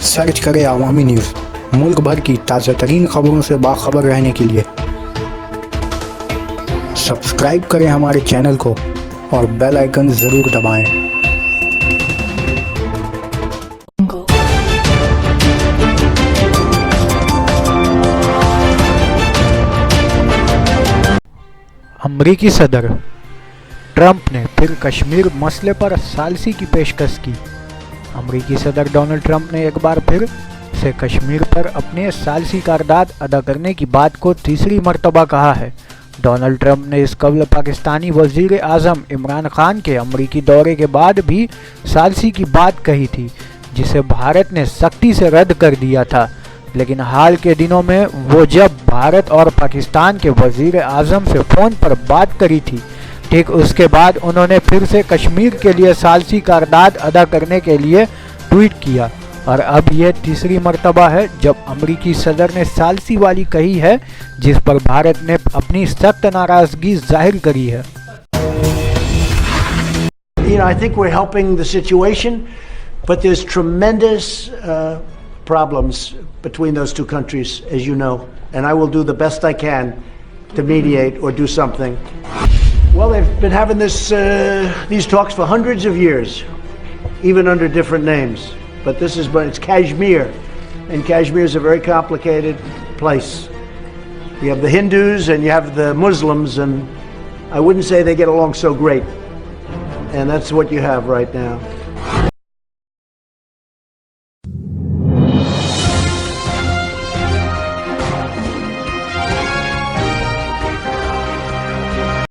Search करें Awami news, मुल्क भर की ताज़ा तरीन खबरों से बाखबर रहने के लिए। सब्सक्राइब करें हमारे चैनल को और बेल आइकन ज़रूर दबाएं। अमरीकी सदर ट्रंप ने फिर कश्मीर मसले पर सालसी की पेशकश की। अमरीकी सदर डोनाल्ड ट्रंप ने एक बार फिर से कश्मीर पर अपने सालसी करारदाद अदा करने की बात को तीसरी मर्तबा कहा है। डोनाल्ड ट्रंप ने इस कबल पाकिस्तानी वज़ीर आज़म इमरान खान के अमरीकी दौरे के बाद भी सालसी की बात कही थी, जिसे भारत ने सख्ती से रद्द कर दिया था। लेकिन हाल के दिनों में वो जब भारत और पाकिस्तान के वज़ीर आज़म से फ़ोन पर बात करी थी, ठीक उसके बाद उन्होंने फिर से कश्मीर के लिए सालसी करारदाद अदा करने के लिए ट्वीट किया। और अब यह तीसरी मर्तबा है जब अमरीकी सदर ने सालसी वाली कही है, जिस पर भारत ने अपनी सख्त नाराज़गी जाहिर करी है। I think we're helping the situation, but there's tremendous problems between those two countries, as you know, and I will do the best I can to mediate or do something. Well, they've been having these talks for hundreds of years, even under different names. But it's Kashmir, and Kashmir is a very complicated place. You have the Hindus and you have the Muslims, and I wouldn't say they get along so great. And that's what you have right now.